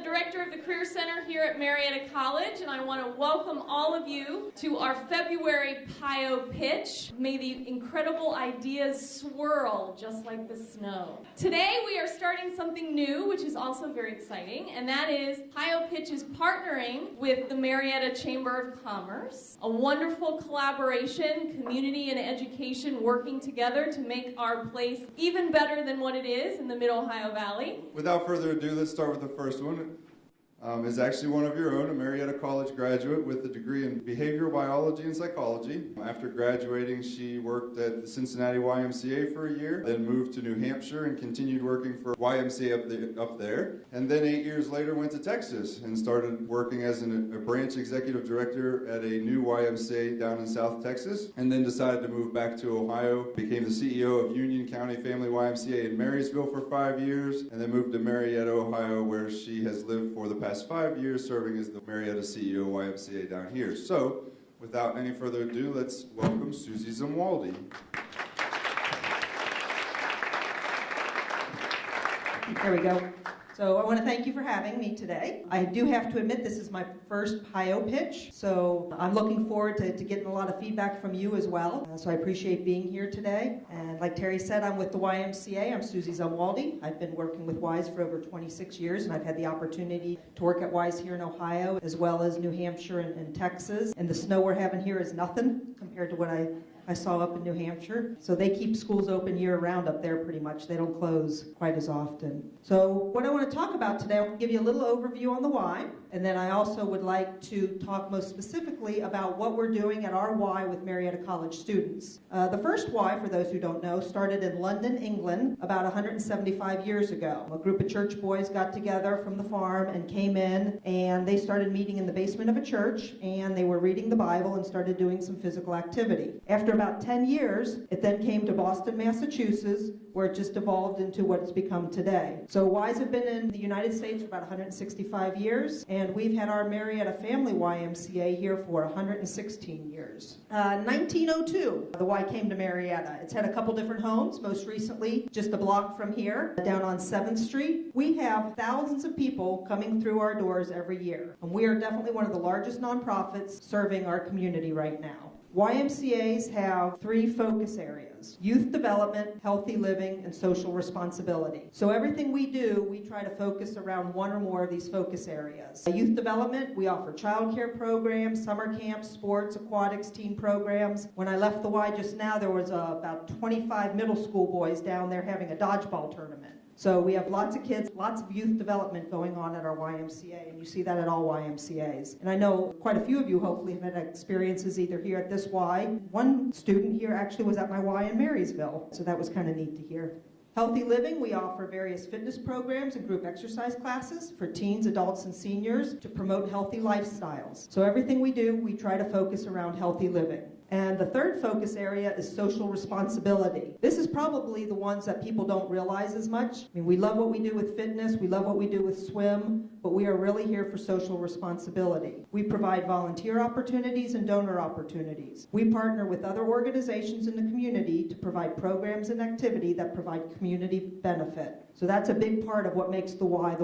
Director of the Career Center here at Marietta College, and I want to welcome all of you to our February PioPitch. May the incredible ideas swirl just like the snow. Today we are starting something new, which is also very exciting, and that is PioPitch is partnering with the Marietta Chamber of Commerce. A wonderful collaboration, community and education working together to make our place even better than what it is in the Mid-Ohio Valley. Without further ado, let's start with the first one. Is actually one of your own, a Marietta College graduate with a degree in behavioral biology and psychology. After graduating, she worked at the Cincinnati YMCA for a year, then moved to New Hampshire and continued working for YMCA up there. And then 8 years later went to Texas and started working as a branch executive director at a new YMCA down in South Texas, and then decided to move back to Ohio, became the CEO of Union County Family YMCA in Marysville for 5 years, and then moved to Marietta, Ohio, where she has lived for the past 5 years, serving as the Marietta CEO YMCA down here. So, without any further ado, let's welcome Suzy Zumwalde. There we go. So I want to thank you for having me today. I do have to admit this is my first PioPitch, so I'm looking forward to getting a lot of feedback from you as well. So I appreciate being here today. And like Terry said, I'm with the YMCA. I'm Suzy Zumwalde. I've been working with WISE for over 26 years, and I've had the opportunity to work at WISE here in Ohio, as well as New Hampshire and Texas. And the snow we're having here is nothing compared to what I saw up in New Hampshire. So they keep schools open year-round up there pretty much. They don't close quite as often. So what I want to talk about today, I'll give you a little overview on the Y, and then I also would like to talk most specifically about what we're doing at our Y with Marietta College students. The first Y, for those who don't know, started in London, England, about 175 years ago. A group of church boys got together from the farm and came in, and they started meeting in the basement of a church, and they were reading the Bible and started doing some physical activity. After about 10 years, it then came to Boston, Massachusetts, where it just evolved into what it's become today. So Ys have been in the United States for about 165 years, and we've had our Marietta Family YMCA here for 116 years. 1902, the Y came to Marietta. It's had a couple different homes, most recently just a block from here, down on 7th Street. We have thousands of people coming through our doors every year, and we are definitely one of the largest nonprofits serving our community right now. YMCAs have 3 focus areas: youth development, healthy living, and social responsibility. So everything we do, we try to focus around one or more of these focus areas. Youth development, we offer child care programs, summer camps, sports, aquatics, teen programs. When I left the Y just now, there was about 25 middle school boys down there having a dodgeball tournament. So we have lots of kids, lots of youth development going on at our YMCA, and you see that at all YMCAs. And I know quite a few of you hopefully have had experiences either here at this Y. One student here actually was at my Y in Marysville, so that was kind of neat to hear. Healthy living, we offer various fitness programs and group exercise classes for teens, adults, and seniors to promote healthy lifestyles. So everything we do, we try to focus around healthy living. And the third focus area is social responsibility. This is probably the ones that people don't realize as much. I mean, we love what we do with fitness, we love what we do with swim, but we are really here for social responsibility. We provide volunteer opportunities and donor opportunities. We partner with other organizations in the community to provide programs and activity that provide community benefit. So that's a big part of what makes the Y,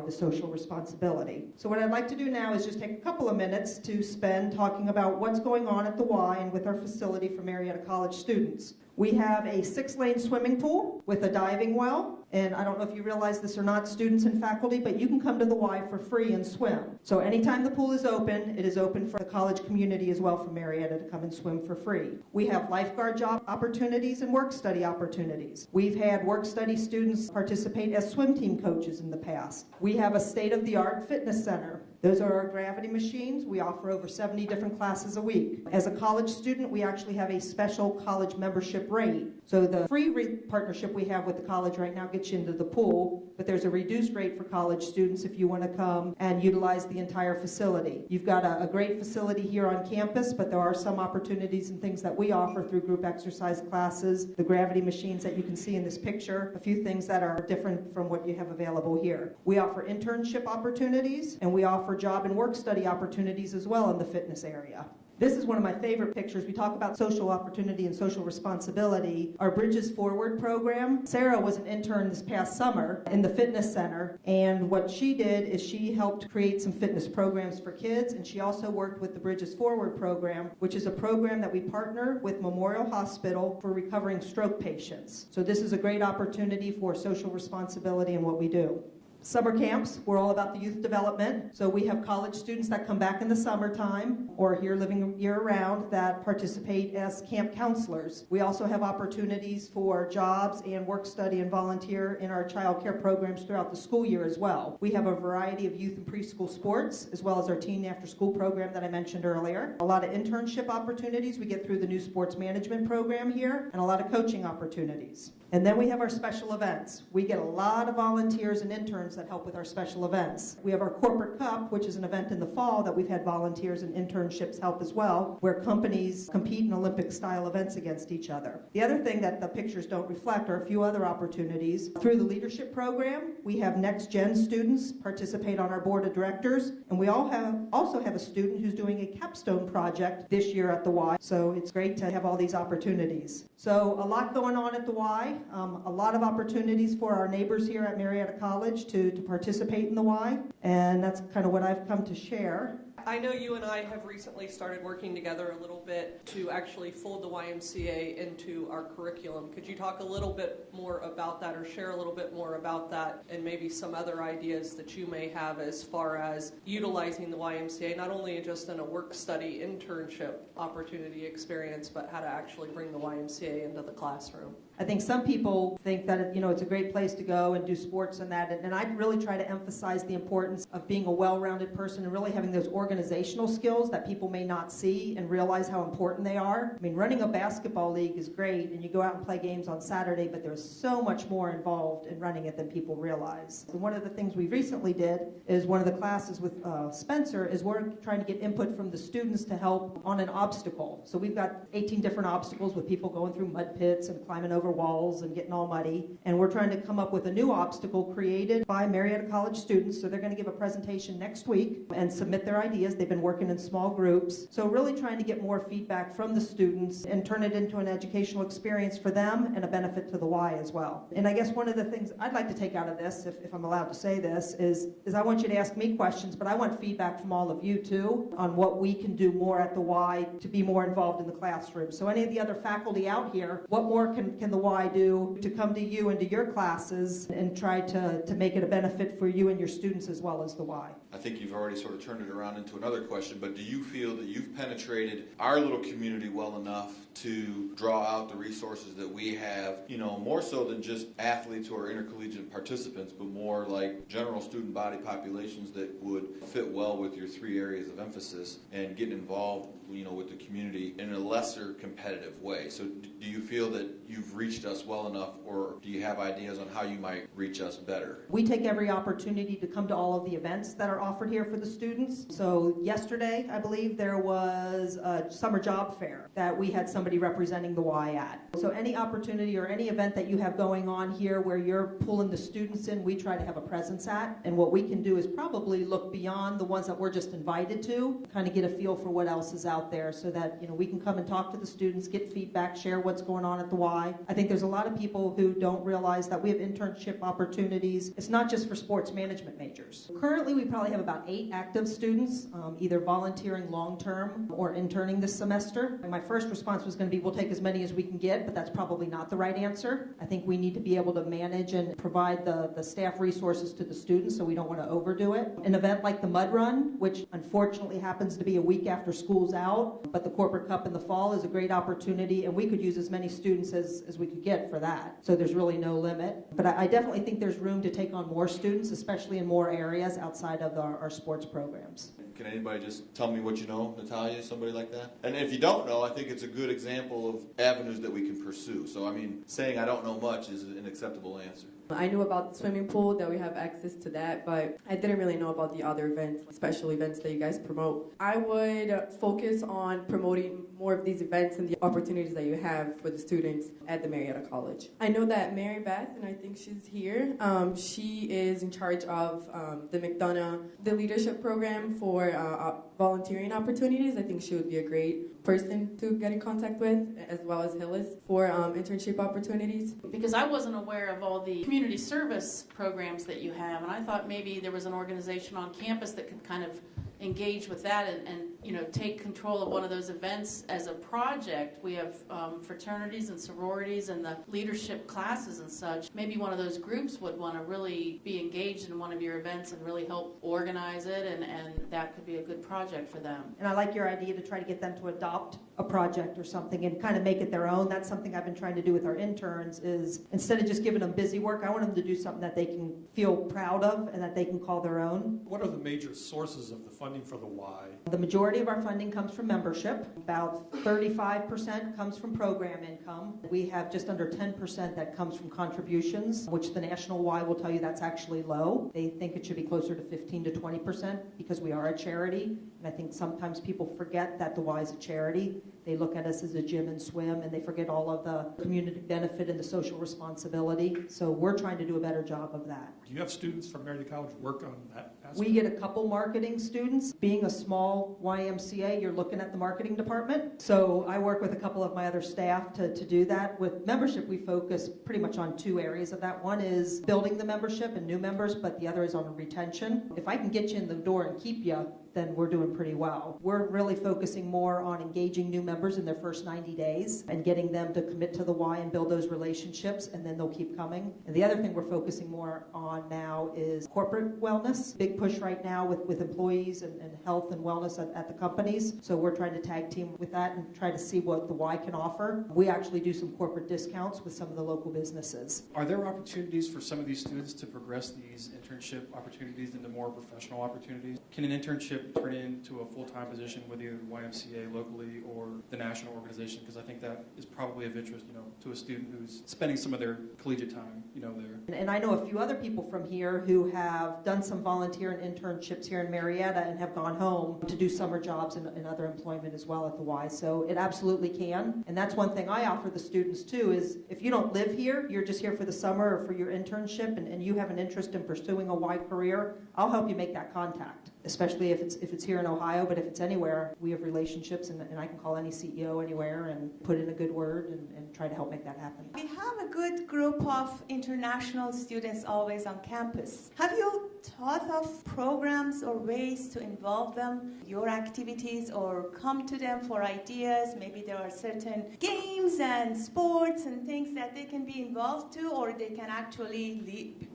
the social responsibility. So what I'd like to do now is just take a couple of minutes to spend talking about what's going on at the Y and with our facility for Marietta College students. We have a 6-lane swimming pool with a diving well, and I don't know if you realize this or not, students and faculty, but you can come to the Y for free and swim. So anytime the pool is open, it is open for the college community as well from Marietta to come and swim for free. We have lifeguard job opportunities and work study opportunities. We've had work study students participate as swim team coaches in the past. We have a state-of-the-art fitness center. Those are our gravity machines. We offer over 70 different classes a week. As a college student, we actually have a special college membership rate. So the free partnership we have with the college right now gets you into the pool, but there's a reduced rate for college students if you want to come and utilize the entire facility. You've got a great facility here on campus, but there are some opportunities and things that we offer through group exercise classes, the gravity machines that you can see in this picture, a few things that are different from what you have available here. We offer internship opportunities, and we offer job and work study opportunities as well in the fitness area. This is one of my favorite pictures. We talk about social opportunity and social responsibility. Our Bridges Forward program. Sarah was an intern this past summer in the fitness center, and what she did is she helped create some fitness programs for kids, and she also worked with the Bridges Forward program, which is a program that we partner with Memorial Hospital for recovering stroke patients. So this is a great opportunity for social responsibility in what we do. Summer camps, we're all about the youth development. So we have college students that come back in the summertime or here living year-round that participate as camp counselors. We also have opportunities for jobs and work study and volunteer in our child care programs throughout the school year as well. We have a variety of youth and preschool sports as well as our teen after-school program that I mentioned earlier. A lot of internship opportunities we get through the new sports management program here and a lot of coaching opportunities. And then we have our special events. We get a lot of volunteers and interns that help with our special events. We have our Corporate Cup, which is an event in the fall that we've had volunteers and internships help as well, where companies compete in Olympic-style events against each other. The other thing that the pictures don't reflect are a few other opportunities. Through the leadership program, we have next-gen students participate on our board of directors, and we also have a student who's doing a capstone project this year at the Y, so it's great to have all these opportunities. So a lot going on at the Y. A lot of opportunities for our neighbors here at Marietta College to participate in the Y, and that's kind of what I've come to share. I know you and I have recently started working together a little bit to actually fold the YMCA into our curriculum. Could you talk a little bit more about that or share a little bit more about that and maybe some other ideas that you may have as far as utilizing the YMCA, not only just in a work-study internship opportunity experience, but how to actually bring the YMCA into the classroom? I think some people think that it's a great place to go and do sports and that, and I really try to emphasize the importance of being a well-rounded person and really having those organizational skills that people may not see and realize how important they are. I mean, running a basketball league is great, and you go out and play games on Saturday, but there's so much more involved in running it than people realize. And one of the things we recently did is one of the classes with Spencer is we're trying to get input from the students to help on an obstacle. So we've got 18 different obstacles with people going through mud pits and climbing over walls and getting all muddy, and we're trying to come up with a new obstacle created by Marietta College students. So they're going to give a presentation next week and submit their ideas. They've been working in small groups, so really trying to get more feedback from the students and turn it into an educational experience for them and a benefit to the Y as well. And I guess one of the things I'd like to take out of this, if I'm allowed to say this, is I want you to ask me questions, but I want feedback from all of you too on what we can do more at the Y to be more involved in the classroom. So any of the other faculty out here, what more can the Y do to come to you and to your classes and try to make it a benefit for you and your students as well as the Y? I think you've already sort of turned it around into another question, but do you feel that you've penetrated our little community well enough to draw out the resources that we have, more so than just athletes or intercollegiate participants, but more like general student body populations that would fit well with your three areas of emphasis and get involved, with the community in a lesser competitive way? So do you feel that you've reached us well enough, or do you have ideas on how you might reach us better? We take every opportunity to come to all of the events that are offered here for the students. So yesterday, I believe, there was a summer job fair that we had somebody representing the Y at. So any opportunity or any event that you have going on here where you're pulling the students in, we try to have a presence at. And what we can do is probably look beyond the ones that we're just invited to, kind of get a feel for what else is out there so that we can come and talk to the students, get feedback, share what's going on at the Y. I think there's a lot of people who don't realize that we have internship opportunities. It's not just for sports management majors. Currently, we probably have about 8 active students, either volunteering long-term or interning this semester. And my first response was going to be, we'll take as many as we can get, but that's probably not the right answer. I think we need to be able to manage and provide the staff resources to the students, so we don't want to overdo it. An event like the Mud Run, which unfortunately happens to be a week after school's out, but the Corporate Cup in the fall is a great opportunity, and we could use as many students as we could get for that. So there's really no limit. But I definitely think there's room to take on more students, especially in more areas outside of our sports programs. Can anybody just tell me what you know, Natalia, somebody like that? And if you don't know, I think it's a good example of avenues that we can pursue. So, saying I don't know much is an acceptable answer. I knew about the swimming pool, that we have access to that, but I didn't really know about the other events, special events that you guys promote. I would focus on promoting more of these events and the opportunities that you have for the students at the Marietta College. I know that Mary Beth, and I think she's here, she is in charge of the McDonough, the leadership program for volunteering opportunities, I think she would be a great person to get in contact with, as well as Hillis, for internship opportunities. Because I wasn't aware of all the community service programs that you have, and I thought maybe there was an organization on campus that could kind of engage with that and take control of one of those events as a project. We have fraternities and sororities and the leadership classes and such. Maybe one of those groups would want to really be engaged in one of your events and really help organize it, and that could be a good project for them. And I like your idea to try to get them to adopt a project or something and kind of make it their own. That's something I've been trying to do with our interns, is instead of just giving them busy work, I want them to do something that they can feel proud of and that they can call their own. What are the major sources of the funding for the Y? The majority of our funding comes from membership. About 35% comes from program income. We have just under 10% that comes from contributions, which the National Y will tell you that's actually low. They think it should be closer to 15 to 20% because we are a charity. And I think sometimes people forget that the Y is a charity. They look at us as a gym and swim, and they forget all of the community benefit and the social responsibility. So we're trying to do a better job of that. Do you have students from Marietta College work on that aspect? We get a couple marketing students. Being a small YMCA, you're looking at the marketing department. So I work with a couple of my other staff to do that. With membership, we focus pretty much on two areas of that. One is building the membership and new members, but the other is on retention. If I can get you in the door and keep you, then we're doing pretty well. We're really focusing more on engaging new members in their first 90 days and getting them to commit to the Y and build those relationships, and then they'll keep coming. And the other thing we're focusing more on now is corporate wellness. Big push right now with employees and health and wellness at the companies. So we're trying to tag team with that and try to see what the Y can offer. We actually do some corporate discounts with some of the local businesses. Are there opportunities for some of these students to progress these internship opportunities into more professional opportunities? Can an internship turn into a full-time position with either the YMCA locally or the national organization? Because I think that is probably of interest, to a student who's spending some of their collegiate time, there. And I know a few other people from here who have done some volunteer and internships here in Marietta and have gone home to do summer jobs and other employment as well at the Y. So it absolutely can. And that's one thing I offer the students too, is if you don't live here, you're just here for the summer or for your internship, and you have an interest in pursuing a Y career, I'll help you make that contact. Especially if it's here in Ohio, but if it's anywhere, we have relationships, and I can call any CEO anywhere and put in a good word and try to help make that happen. We have a good group of international students always on campus. Have you thought of programs or ways to involve them, your activities, or come to them for ideas? Maybe there are certain games and sports and things that they can be involved to, or they can actually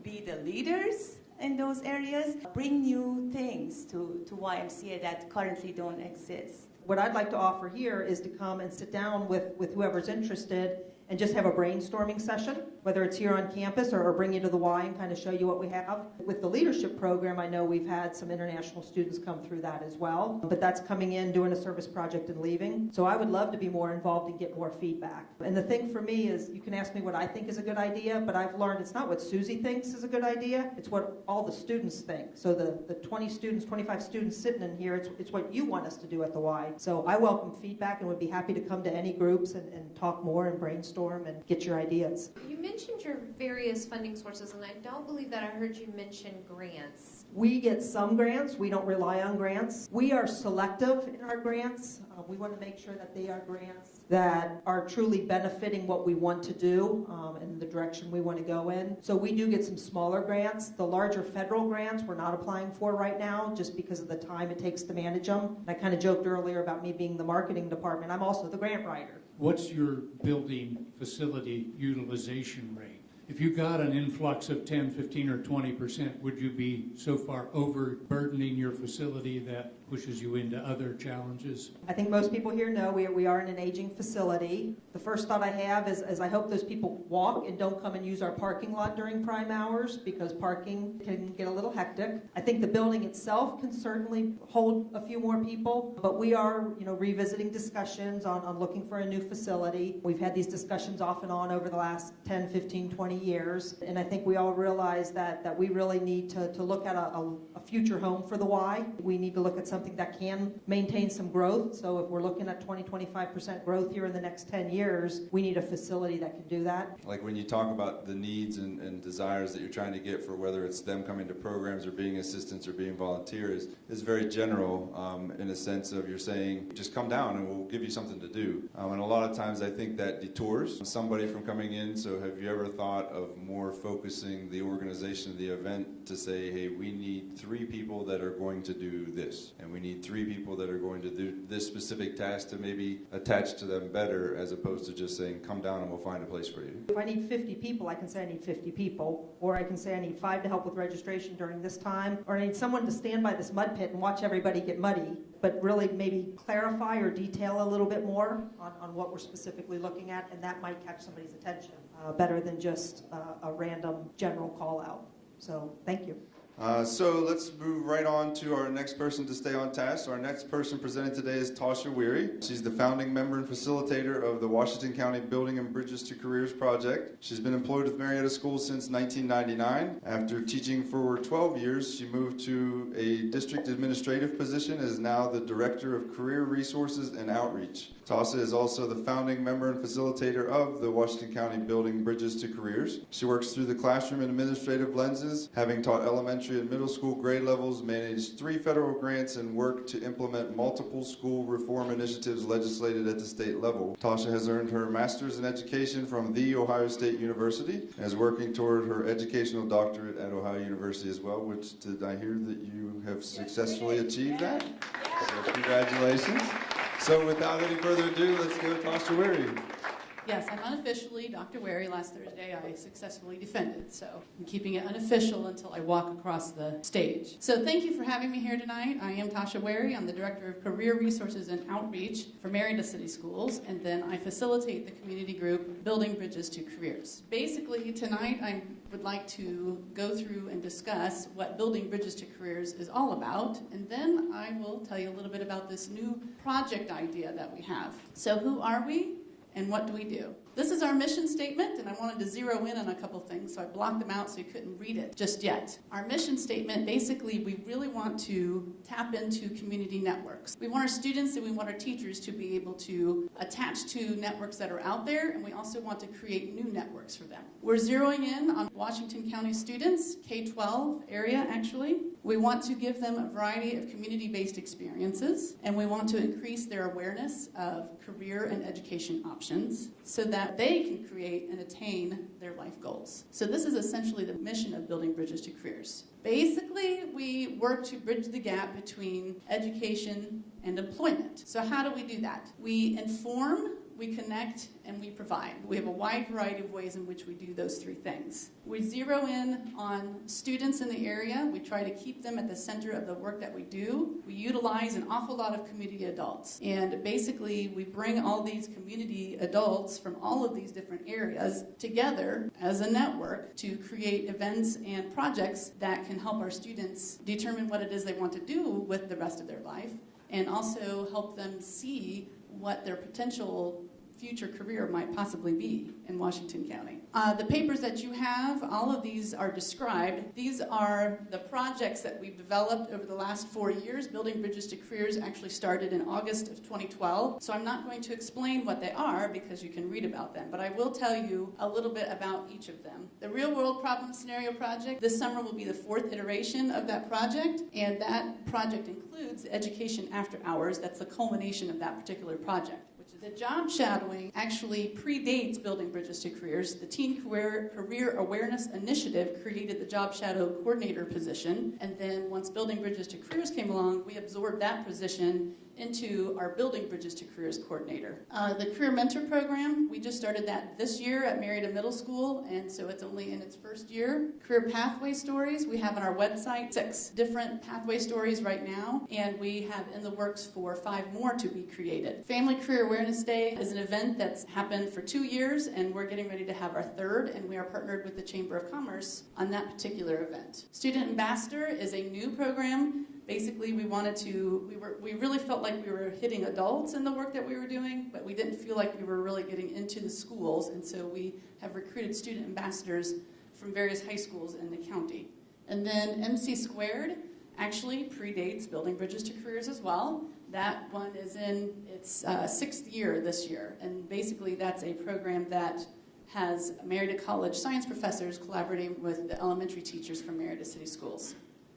be the leaders in those areas, bring new things to YMCA that currently don't exist. What I'd like to offer here is to come and sit down with whoever's interested and just have a brainstorming session, whether it's here on campus or bring you to the Y and kind of show you what we have. With the leadership program, I know we've had some international students come through that as well, but that's coming in, doing a service project and leaving. So I would love to be more involved and get more feedback. And the thing for me is, you can ask me what I think is a good idea, but I've learned it's not what Suzy thinks is a good idea, it's what all the students think. So the 20 students, 25 students sitting in here, it's what you want us to do at the Y. So I welcome feedback and would be happy to come to any groups and talk more and brainstorm and get your ideas. You mentioned your various funding sources, and I don't believe that I heard you mention grants. We get some grants. We don't rely on grants. We are selective in our grants. We want to make sure that they are grants that are truly benefiting what we want to do and the direction we want to go in. So we do get some smaller grants. The larger federal grants we're not applying for right now just because of the time it takes to manage them. And I kind of joked earlier about me being the marketing department. I'm also the grant writer. What's your building facility utilization rate? If you got an influx of 10, 15, or 20%, would you be so far overburdening your facility that pushes you into other challenges? I think most people here know we are in an aging facility. The first thought I have is I hope those people walk and don't come and use our parking lot during prime hours, because parking can get a little hectic. I think the building itself can certainly hold a few more people, but we are revisiting discussions on looking for a new facility. We've had these discussions off and on over the last 10, 15, 20 years, and I think we all realize that we really need to look at a future home for the Y. We need to look at something that can maintain some growth. So if we're looking at 20-25% growth here in the next 10 years, we need a facility that can do that. Like when you talk about the needs and desires that you're trying to get for whether it's them coming to programs or being assistants or being volunteers, is very general in a sense of you're saying, just come down and we'll give you something to do. And a lot of times I think that detours somebody from coming in. So have you ever thought of more focusing the organization of the event to say, hey, we need 3 people that are going to do this, and we need 3 people that are going to do this specific task to maybe attach to them better, as opposed to just saying, come down and we'll find a place for you. If I need 50 people, I can say I need 50 people, or I can say I need 5 to help with registration during this time, or I need someone to stand by this mud pit and watch everybody get muddy, but really maybe clarify or detail a little bit more on what we're specifically looking at, and that might catch somebody's attention better than just a random general call out. So thank you. So let's move right on to our next person to stay on task. Our next person presenting today is Tasha Werry. She's the founding member and facilitator of the Washington County Building and Bridges to Careers project. She's been employed with Marietta Schools since 1999. After teaching for 12 years, she moved to a district administrative position and is now the Director of Career Resources and Outreach. Tasha is also the founding member and facilitator of the Washington County Building Bridges to Careers. She works through the classroom and administrative lenses, having taught elementary and middle school grade levels, managed 3 federal grants, and worked to implement multiple school reform initiatives legislated at the state level. Tasha has earned her master's in education from The Ohio State University and is working toward her educational doctorate at Ohio University as well, which did I hear that you have successfully achieved that? So congratulations. So without any further ado, let's go to Tasha Werry. Yes, I'm unofficially Dr. Werry. Last Thursday I successfully defended, so I'm keeping it unofficial until I walk across the stage. So thank you for having me here tonight. I am Tasha Werry. I'm the Director of Career Resources and Outreach for Marietta City Schools, and then I facilitate the community group Building Bridges to Careers. Basically, tonight I would like to go through and discuss what Building Bridges to Careers is all about, and then I will tell you a little bit about this new project idea that we have. So who are we? And what do we do? This is our mission statement, and I wanted to zero in on a couple things, so I blocked them out so you couldn't read it just yet. Our mission statement, basically, we really want to tap into community networks. We want our students and we want our teachers to be able to attach to networks that are out there, and we also want to create new networks for them. We're zeroing in on Washington County students, K-12 area actually. We want to give them a variety of community-based experiences, and we want to increase their awareness of career and education options so that they can create and attain their life goals. So this is essentially the mission of Building Bridges to Careers. Basically, we work to bridge the gap between education and employment. So how do we do that? We inform, we connect, and we provide. We have a wide variety of ways in which we do those 3 things. We zero in on students in the area. We try to keep them at the center of the work that we do. We utilize an awful lot of community adults. And basically, we bring all these community adults from all of these different areas together as a network to create events and projects that can help our students determine what it is they want to do with the rest of their life, and also help them see what their potential future career might possibly be in Washington County. The papers that you have, all of these are described. These are the projects that we've developed over the last 4 years. Building Bridges to Careers actually started in August of 2012. So I'm not going to explain what they are because you can read about them, but I will tell you a little bit about each of them. The Real World Problem Scenario Project, this summer will be the 4th iteration of that project, and that project includes Education After Hours. That's the culmination of that particular project. The job shadowing actually predates Building Bridges to Careers. The Teen Career Awareness Initiative created the job shadow coordinator position, and then once Building Bridges to Careers came along, we absorbed that position into our Building Bridges to Careers coordinator. The Career Mentor Program, we just started that this year at Marietta Middle School, and so it's only in its first year. Career Pathway Stories, we have on our website 6 different pathway stories right now, and we have in the works for 5 more to be created. Family Career Awareness Day is an event that's happened for 2 years, and we're getting ready to have our 3rd, and we are partnered with the Chamber of Commerce on that particular event. Student Ambassador is a new program. Basically, we really felt like we were hitting adults in the work that we were doing, but we didn't feel like we were really getting into the schools, and so we have recruited student ambassadors from various high schools in the county. And then MC Squared actually predates Building Bridges to Careers as well. That one is in its 6th year this year, and basically that's a program that has Marietta College science professors collaborating with the elementary teachers from Marietta City Schools.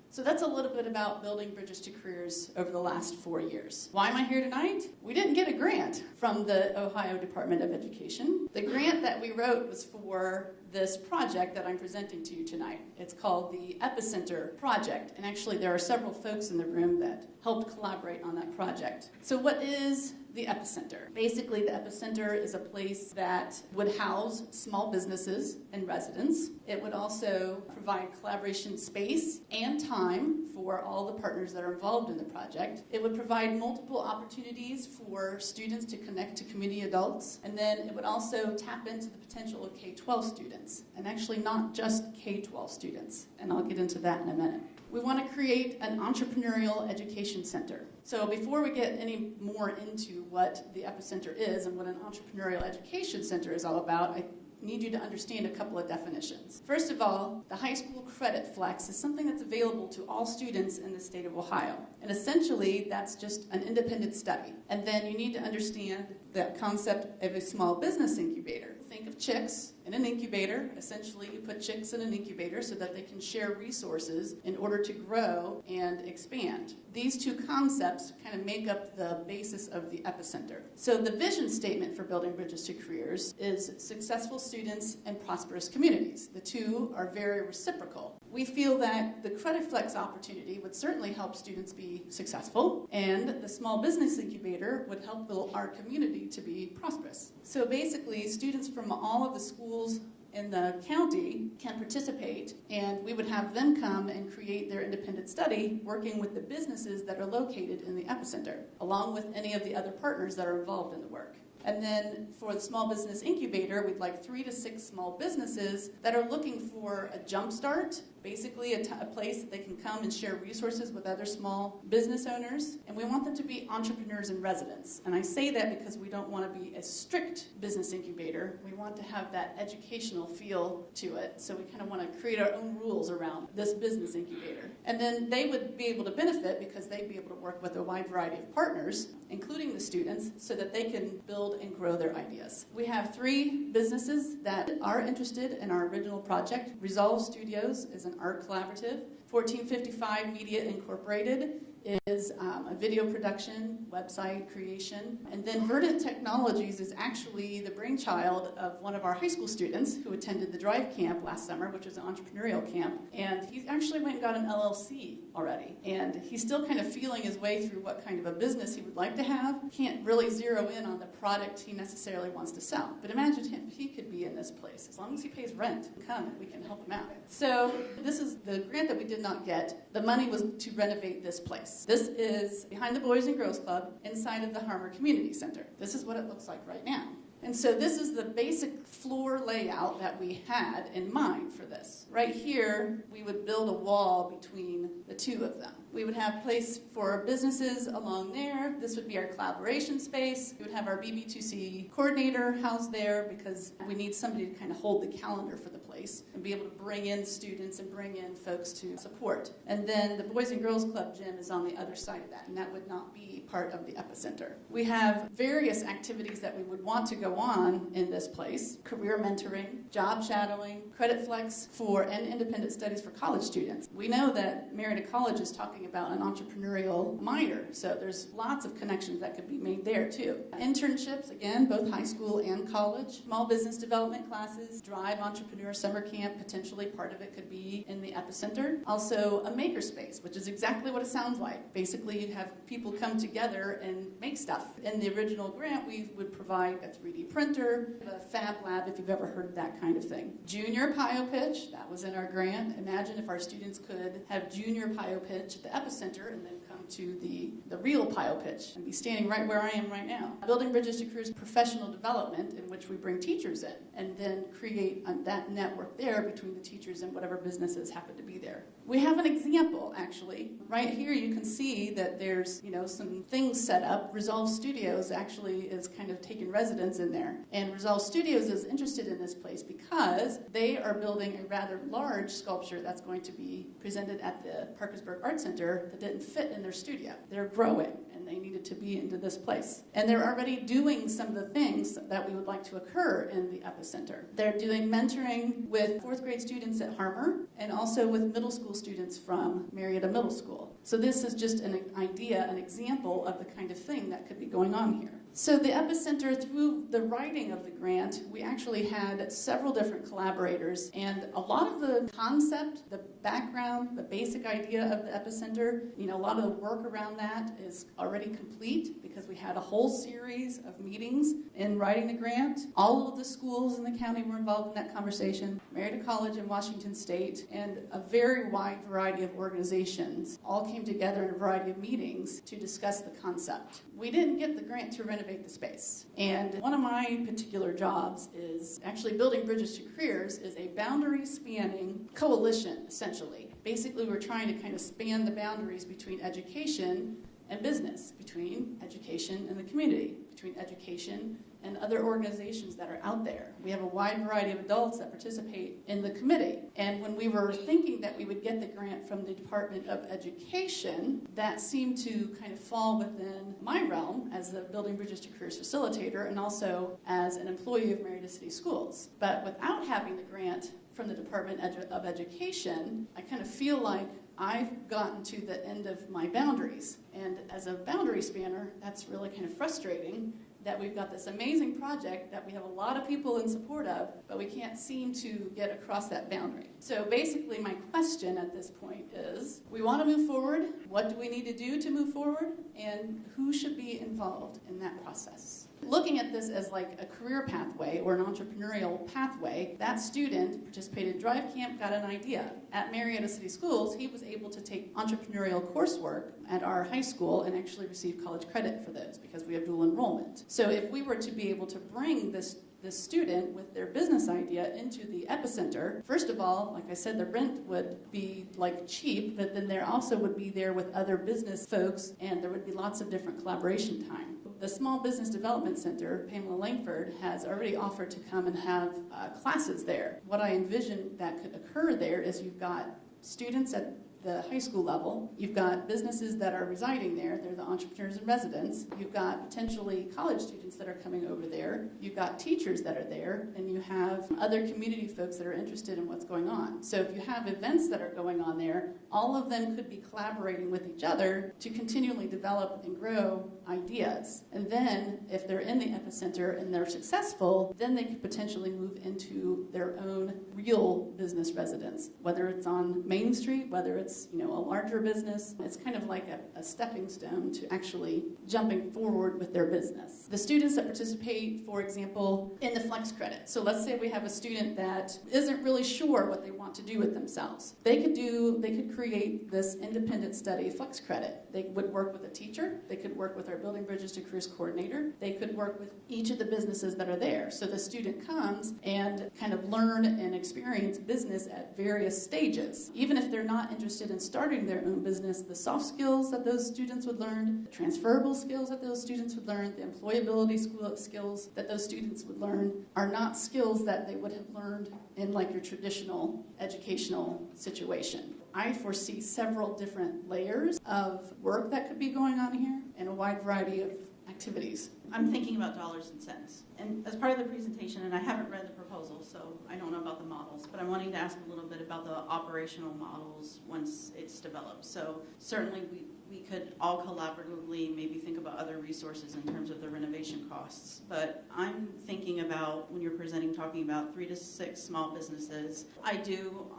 So that's a little bit about Building Bridges to Careers over the last 4 years. Why am I here tonight? We didn't get a grant from the Ohio Department of Education. The grant that we wrote was for this project that I'm presenting to you tonight. It's called the Epicenter Project, and actually there are several folks in the room that helped collaborate on that project. So what is the Epicenter? Basically, the Epicenter is a place that would house small businesses and residents. It would also provide collaboration space and time for all the partners that are involved in the project. It would provide multiple opportunities for students to connect to community adults, and then it would also tap into the potential of K-12 students, and actually not just K-12 students, and I'll get into that in a minute. We want to create an entrepreneurial education center. So before we get any more into what the Epicenter is and what an entrepreneurial education center is all about, I need you to understand a couple of definitions. First of all, the high school credit flex is something that's available to all students in the state of Ohio. And essentially, that's just an independent study. And then you need to understand the concept of a small business incubator. Think of chicks in an incubator. Essentially, you put chicks in an incubator so that they can share resources in order to grow and expand. These two concepts kind of make up the basis of the Epicenter. So the vision statement for Building Bridges to Careers is successful students and prosperous communities. The two are very reciprocal. We feel that the Credit Flex opportunity would certainly help students be successful, and the Small Business Incubator would help our community to be prosperous. So basically, students from all of the schools in the county can participate, and we would have them come and create their independent study working with the businesses that are located in the Epicenter, along with any of the other partners that are involved in the work. And then for the Small Business Incubator, we'd like 3 to 6 small businesses that are looking for a jump start, basically a place that they can come and share resources with other small business owners. And we want them to be entrepreneurs and residents. And I say that because we don't want to be a strict business incubator. We want to have that educational feel to it. So we kind of want to create our own rules around this business incubator. And then they would be able to benefit because they'd be able to work with a wide variety of partners, including the students, so that they can build and grow their ideas. We have 3 businesses that are interested in our original project. Resolve Studios is an art collaborative. 1455 Media Incorporated is a video production, website creation. And then Verdant Technologies is actually the brainchild of one of our high school students who attended the Drive Camp last summer, which is an entrepreneurial camp. And he actually went and got an LLC already. And he's still kind of feeling his way through what kind of a business he would like to have. Can't really zero in on the product he necessarily wants to sell. But imagine him, he could be in this place. As long as he pays rent, come and we can help him out. So this is the grant that we did not get. The money was to renovate this place. This is behind the Boys and Girls Club inside of the Harmer Community Center. This is what it looks like right now. And so this is the basic floor layout that we had in mind for this. Right here, we would build a wall between the two of them. We would have place for businesses along there. This would be our collaboration space. We would have our BB2C coordinator housed there because we need somebody to kind of hold the calendar for the place and be able to bring in students and bring in folks to support. And then the Boys and Girls Club gym is on the other side of that, and that would not be part of the Epicenter. We have various activities that we would want to go on in this place: career mentoring, job shadowing, credit flex and independent studies for college students. We know that Marietta College is talking about an entrepreneurial minor, so there's lots of connections that could be made there too. Internships, again, both high school and college. Small business development classes, Drive Entrepreneur Summer Camp, potentially part of it could be in the Epicenter. Also a makerspace, which is exactly what it sounds like. Basically, you'd have people come together and make stuff. In the original grant, we would provide a 3D printer, a fab lab, if you've ever heard of that kind of thing. Junior PioPitch, that was in our grant. Imagine if our students could have junior PioPitch at the Epicenter and then come to the real PioPitch and be standing right where I am right now. Building Bridges to Careers professional development, in which we bring teachers in and then create that network there between the teachers and whatever businesses happen to be there. We have an example, actually. Right here you can see that there's, some things set up. Resolve Studios actually is kind of taking residence in there. And Resolve Studios is interested in this place because they are building a rather large sculpture that's going to be presented at the Parkersburg Art Center that didn't fit in their studio. They're growing, and they needed to be into this place. And they're already doing some of the things that we would like to occur in the epicenter. They're doing mentoring with 4th grade students at Harmer and also with middle school students from Marietta Middle School. So this is just an idea, an example of the kind of thing that could be going on here. So the epicenter, through the writing of the grant, we actually had several different collaborators, and a lot of the concept, the background, the basic idea of the epicenter, a lot of the work around that is already complete because we had a whole series of meetings in writing the grant. All of the schools in the county were involved in that conversation. Marietta College in Washington State and a very wide variety of organizations all came together in a variety of meetings to discuss the concept. We didn't get the grant to renovate the space. And one of my particular jobs is actually Building Bridges to Careers is a boundary spanning coalition, essentially. Basically, we're trying to kind of span the boundaries between education and business, between education and the community, between education and other organizations that are out there. We have a wide variety of adults that participate in the committee. And when we were thinking that we would get the grant from the Department of Education, that seemed to kind of fall within my realm as the Building Bridges to Careers facilitator and also as an employee of Marietta City Schools. But without having the grant from the Department of Education, I kind of feel like I've gotten to the end of my boundaries. And as a boundary spanner, that's really kind of frustrating that we've got this amazing project that we have a lot of people in support of, but we can't seem to get across that boundary. So basically my question at this point is, we want to move forward. What do we need to do to move forward? And who should be involved in that process? Looking at this as like a career pathway or an entrepreneurial pathway, that student participated in Drive Camp, got an idea. At Marietta City Schools, he was able to take entrepreneurial coursework at our high school and actually receive college credit for those because we have dual enrollment. So if we were to be able to bring this student with their business idea into the epicenter, first of all, like I said, the rent would be like cheap, but then there also would be there with other business folks and there would be lots of different collaboration time. The Small Business Development Center, Pamela Langford, has already offered to come and have classes there. What I envision that could occur there is you've got students at the high school level, you've got businesses that are residing there, they're the entrepreneurs in residence, you've got potentially college students that are coming over there, you've got teachers that are there, and you have other community folks that are interested in what's going on. So if you have events that are going on there, all of them could be collaborating with each other to continually develop and grow ideas. And then if they're in the epicenter and they're successful, then they could potentially move into their own real business residence, whether it's on Main Street, whether it's a larger business. It's kind of like a stepping stone to actually jumping forward with their business. The students that participate, for example, in the flex credit. So let's say we have a student that isn't really sure what they want to do with themselves. They could create this independent study flex credit. They would work with a teacher. They could work with our Building Bridges to Careers coordinator. They could work with each of the businesses that are there. So the student comes and kind of learn and experience business at various stages. Even if they're not interested in starting their own business, the soft skills that those students would learn, the transferable skills that those students would learn, the employability skills that those students would learn are not skills that they would have learned in like your traditional educational situation. I foresee several different layers of work that could be going on here and a wide variety of activities. I'm thinking about dollars and cents. And as part of the presentation, and I haven't read the proposal, so I don't know about the models, but I'm wanting to ask a little bit about the operational models once it's developed. So certainly we could all collaboratively maybe think about other resources in terms of the renovation costs. But I'm thinking about, when you're presenting, talking about 3 to 6 small businesses. I do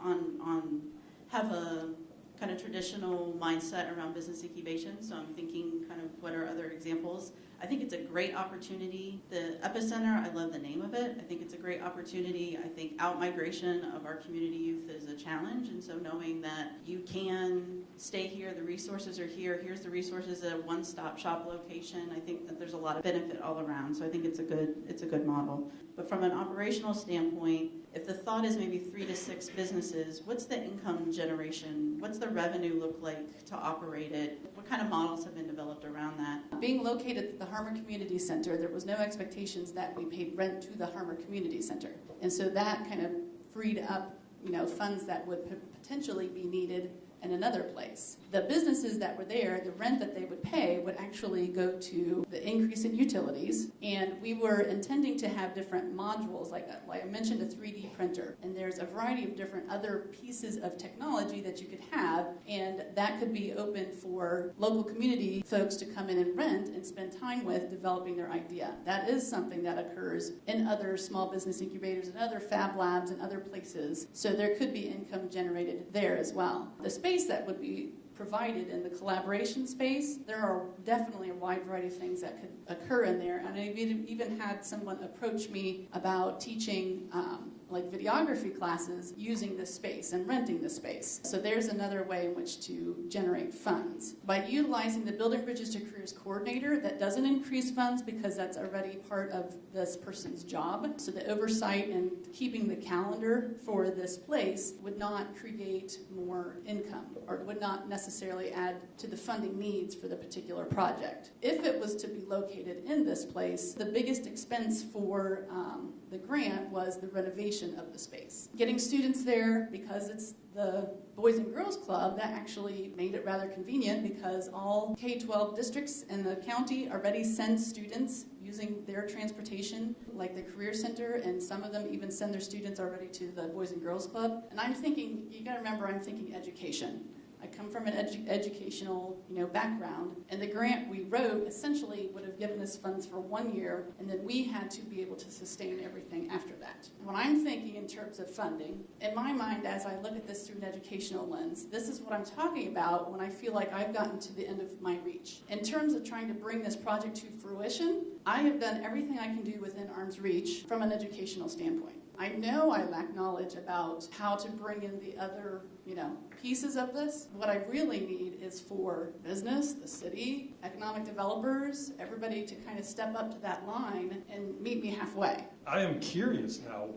have a kind of traditional mindset around business incubation, so I'm thinking kind of what are other examples. I think it's a great opportunity. The epicenter, I love the name of it. I think it's a great opportunity. I think out-migration of our community youth is a challenge, and so knowing that you can stay here, the resources are here, here's the resources at a one-stop shop location, I think that there's a lot of benefit all around, so I think it's a good model. But from an operational standpoint, if the thought is maybe 3 to 6 businesses, what's the income generation? What's the revenue look like to operate it? What kind of models have been developed around that? Being located at the Harmer Community Center, there was no expectations that we paid rent to the Harmer Community Center. And so that kind of freed up, funds that would potentially be needed in another place. The businesses that were there, the rent that they would pay would actually go to the increase in utilities, and we were intending to have different modules, like I mentioned, a 3D printer, and there's a variety of different other pieces of technology that you could have, and that could be open for local community folks to come in and rent and spend time with developing their idea. That is something that occurs in other small business incubators and other fab labs and other places, so there could be income generated there as well. The space that would be provided in the collaboration space, there are definitely a wide variety of things that could occur in there. And I've even had someone approach me about teaching like videography classes using this space and renting the space. So there's another way in which to generate funds. By utilizing the Building Bridges to Careers Coordinator, that doesn't increase funds because that's already part of this person's job. So the oversight and keeping the calendar for this place would not create more income or would not necessarily add to the funding needs for the particular project. If it was to be located in this place, the biggest expense for the grant was the renovation of the space. Getting students there, because it's the Boys and Girls Club, that actually made it rather convenient because all K-12 districts in the county already send students using their transportation, like the Career Center, and some of them even send their students already to the Boys and Girls Club. And I'm thinking, you gotta remember, I'm thinking education. I come from an educational background, and the grant we wrote essentially would have given us funds for 1 year, and then we had to be able to sustain everything after that. When I'm thinking in terms of funding, in my mind, as I look at this through an educational lens, this is what I'm talking about when I feel like I've gotten to the end of my reach. In terms of trying to bring this project to fruition, I have done everything I can do within arm's reach from an educational standpoint. I know I lack knowledge about how to bring in the other, pieces of this. What I really need is for business, the city, economic developers, everybody to kind of step up to that line and meet me halfway. I am curious now.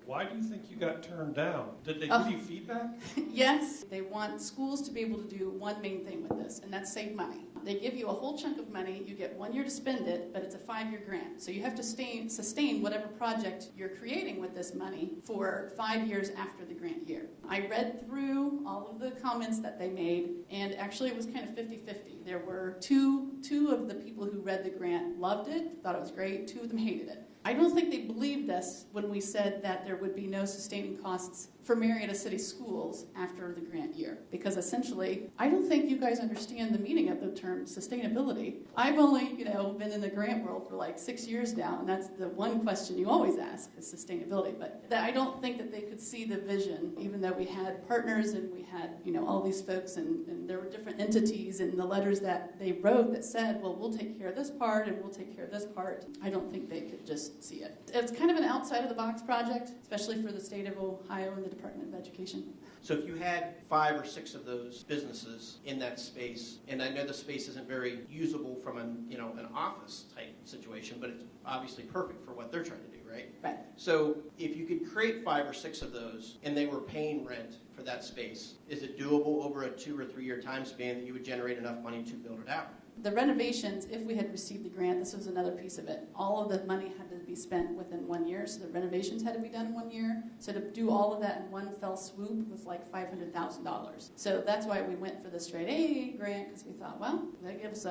Why do you think you got turned down? Did they give you feedback? Yes. They want schools to be able to do one main thing with this, and that's save money. They give you a whole chunk of money, you get 1 year to spend it, but it's a 5-year grant. So you have to sustain whatever project you're creating with this money for 5 years after the grant year. I read through all of the comments that they made, and actually it was kind of 50-50. There were two of the people who read the grant loved it, thought it was great, 2 of them hated it. I don't think they believed us when we said that there would be no sustaining costs for Marietta City schools after the grant year. Because essentially, I don't think you guys understand the meaning of the term sustainability. I've only, been in the grant world for like 6 years now, and that's the one question you always ask is sustainability. But I don't think that they could see the vision, even though we had partners and we had, all these folks and there were different entities and the letters that they wrote that said, well, we'll take care of this part and we'll take care of this part. I don't think they could just see it. It's kind of an outside of the box project, especially for the state of Ohio and the Department of Education. So if you had 5 or 6 of those businesses in that space, and I know the space isn't very usable from an office type situation, but it's obviously perfect for what they're trying to do, right? Right. So if you could create 5 or 6 of those and they were paying rent for that space, is it doable over a 2 or 3 year time span that you would generate enough money to build it out? The renovations, if we had received the grant, this was another piece of it. All of the money had to be spent within 1 year, so the renovations had to be done in 1 year. So to do all of that in one fell swoop was like $500,000. So that's why we went for the straight A grant, because we thought, well, that gives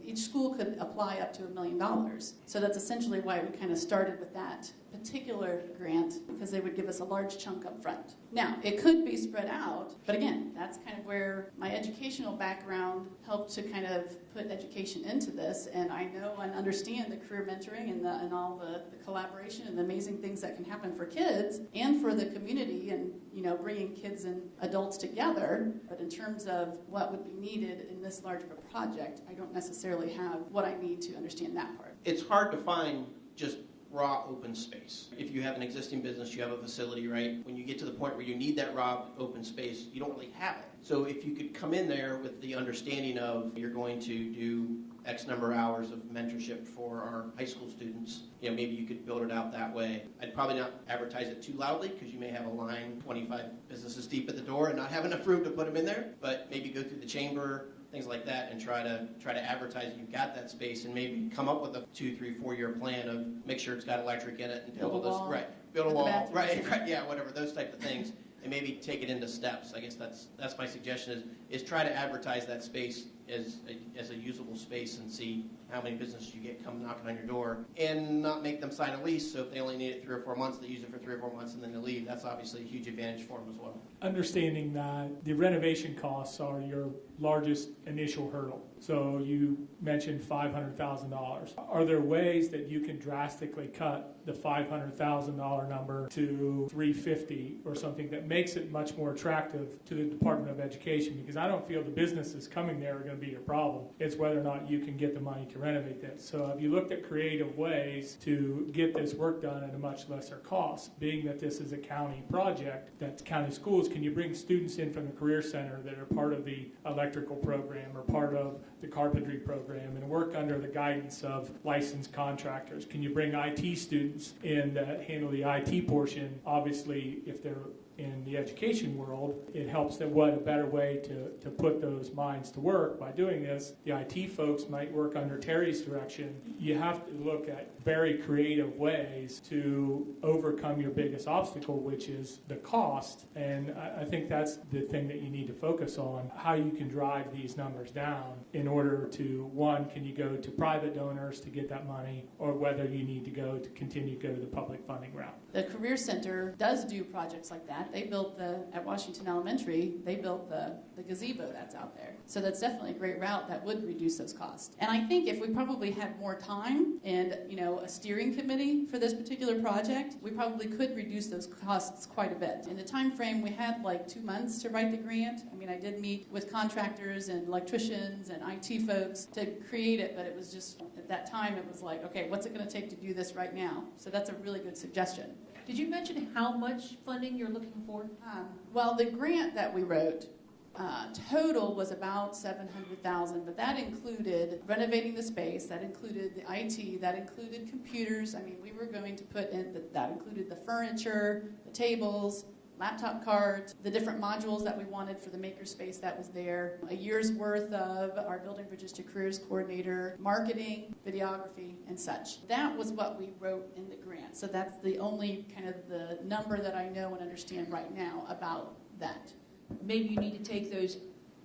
each school could apply up to $1 million. So that's essentially why we kind of started with that particular grant, because they would give us a large chunk up front. Now, it could be spread out, but again, that's kind of where my educational background helped to kind of put education into this, and I know and understand the career mentoring and all the collaboration and the amazing things that can happen for kids and for the community and, bringing kids and adults together, but in terms of what would be needed in this large of a project, I don't necessarily have what I need to understand that part. It's hard to find just raw open space. If you have an existing business, you have a facility, right? When you get to the point where you need that raw open space, you don't really have it. So if you could come in there with the understanding of you're going to do X number of hours of mentorship for our high school students, maybe you could build it out that way. I'd probably not advertise it too loudly because you may have a line 25 businesses deep at the door and not have enough room to put them in there, but maybe go through the chamber, things like that, and try to advertise that you've got that space and maybe come up with a 2, 3, 4 year plan of make sure it's got electric in it and build a wall, right, build a wall, right, yeah, whatever, those type of things, and maybe take it into steps. I guess that's my suggestion is try to advertise that space as a usable space and see how many businesses you get come knocking on your door, and not make them sign a lease. So if they only need it 3 or 4 months, they use it for 3 or 4 months and then they leave. That's obviously a huge advantage for them as well. Understanding that the renovation costs are your largest initial hurdle. So you mentioned $500,000. Are there ways that you can drastically cut the $500,000 number to $350,000 or something that makes it much more attractive to the Department of Education? Because I don't feel the businesses coming there are going to be your problem. It's whether or not you can get the money to renovate this. So have you looked at creative ways to get this work done at a much lesser cost? Being that this is a county project, that's county schools, can you bring students in from the Career Center that are part of the electrical program or part of the carpentry program and work under the guidance of licensed contractors? Can you bring IT students in that handle the IT portion? Obviously, if they're in the education world, it helps that what a better way to put those minds to work by doing this. The IT folks might work under Terry's direction. You have to look at very creative ways to overcome your biggest obstacle, which is the cost. And I think that's the thing that you need to focus on, how you can drive these numbers down in order to, one, can you go to private donors to get that money, or whether you need to continue to go the public funding route. The Career Center does do projects like that. They built at Washington Elementary, they built the gazebo that's out there. So that's definitely a great route that would reduce those costs. And I think if we probably had more time and, a steering committee for this particular project, we probably could reduce those costs quite a bit. In the time frame, we had like 2 months to write the grant. I mean, I did meet with contractors and electricians and IT folks to create it, but it was just, at that time, it was like, okay, what's it going to take to do this right now? So that's a really good suggestion. Did you mention how much funding you're looking for? Well, the grant that we wrote total was about $700,000, but that included renovating the space, that included the IT, that included computers. I mean, we were going to put in, that included the furniture, the tables, laptop cards, the different modules that we wanted for the makerspace that was there, a year's worth of our Building Bridges to Careers coordinator, marketing, videography, and such. That was what we wrote in the grant. So that's the only kind of the number that I know and understand right now about that. Maybe you need to take those,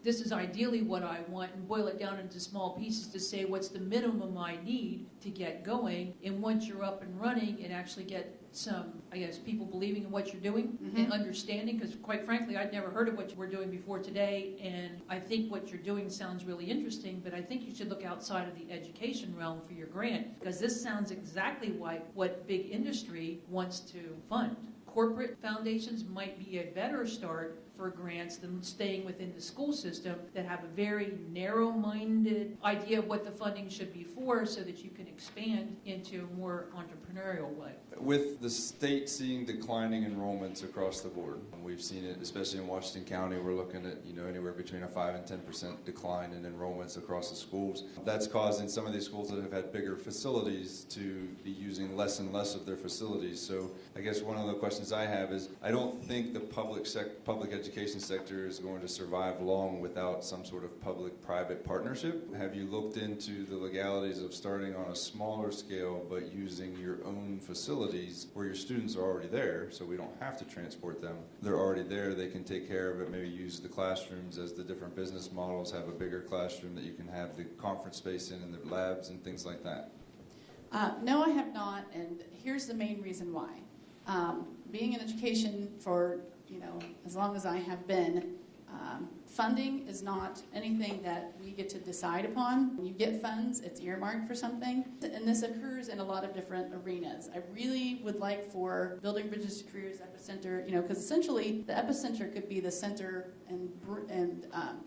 this is ideally what I want, and boil it down into small pieces to say what's the minimum I need to get going. And once you're up and running and actually get some, I guess, people believing in what you're doing and understanding, because quite frankly, I'd never heard of what you were doing before today, and I think what you're doing sounds really interesting, but I think you should look outside of the education realm for your grant, because this sounds exactly like what big industry wants to fund. Corporate foundations might be a better start for grants than staying within the school system that have a very narrow-minded idea of what the funding should be for, so that you can expand into a more entrepreneurial way. With the state seeing declining enrollments across the board, and we've seen it especially in Washington County, we're looking at anywhere between a 5 and 10% decline in enrollments across the schools. That's causing some of these schools that have had bigger facilities to be using less and less of their facilities. So I guess one of the questions I have is, I don't think the public education sector is going to survive long without some sort of public-private partnership. Have you looked into the legalities of starting on a smaller scale but using your own facilities where your students are already there, so we don't have to transport them? They're already there, they can take care of it, maybe use the classrooms as the different business models, have a bigger classroom that you can have the conference space in and the labs and things like that. No, I have not, and here's the main reason why. Being in education for as long as I have been, Funding is not anything that we get to decide upon. When you get funds, it's earmarked for something. And this occurs in a lot of different arenas. I really would like for Building Bridges to Careers Epicenter, because essentially the epicenter could be the center and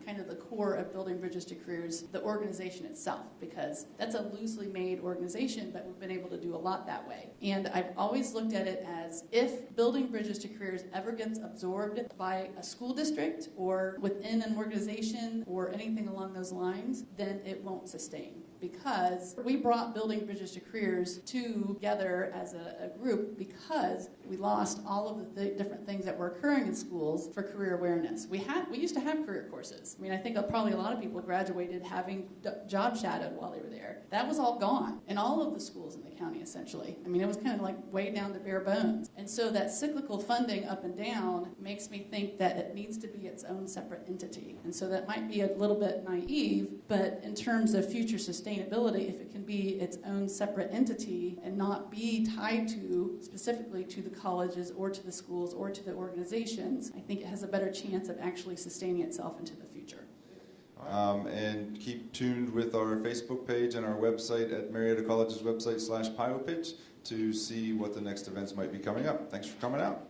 kind of the core of Building Bridges to Careers, the organization itself, because that's a loosely made organization, but we've been able to do a lot that way. And I've always looked at it as if Building Bridges to Careers ever gets absorbed by a school district or within an organization or anything along those lines, then it won't sustain. Because we brought Building Bridges to Careers together as a group because we lost all of the different things that were occurring in schools for career awareness. We used to have career courses. I mean, I think probably a lot of people graduated having job shadowed while they were there. That was all gone in all of the schools in the county, essentially. I mean, it was kind of like way down to bare bones. And so that cyclical funding up and down makes me think that it needs to be its own separate entity. And so that might be a little bit naive, but in terms of future sustainability, if it can be its own separate entity and not be tied to specifically to the colleges or to the schools or to the organizations, I think it has a better chance of actually sustaining itself into the future. And keep tuned with our Facebook page and our website at Marietta College's website /PioPitch to see what the next events might be coming up. Thanks for coming out.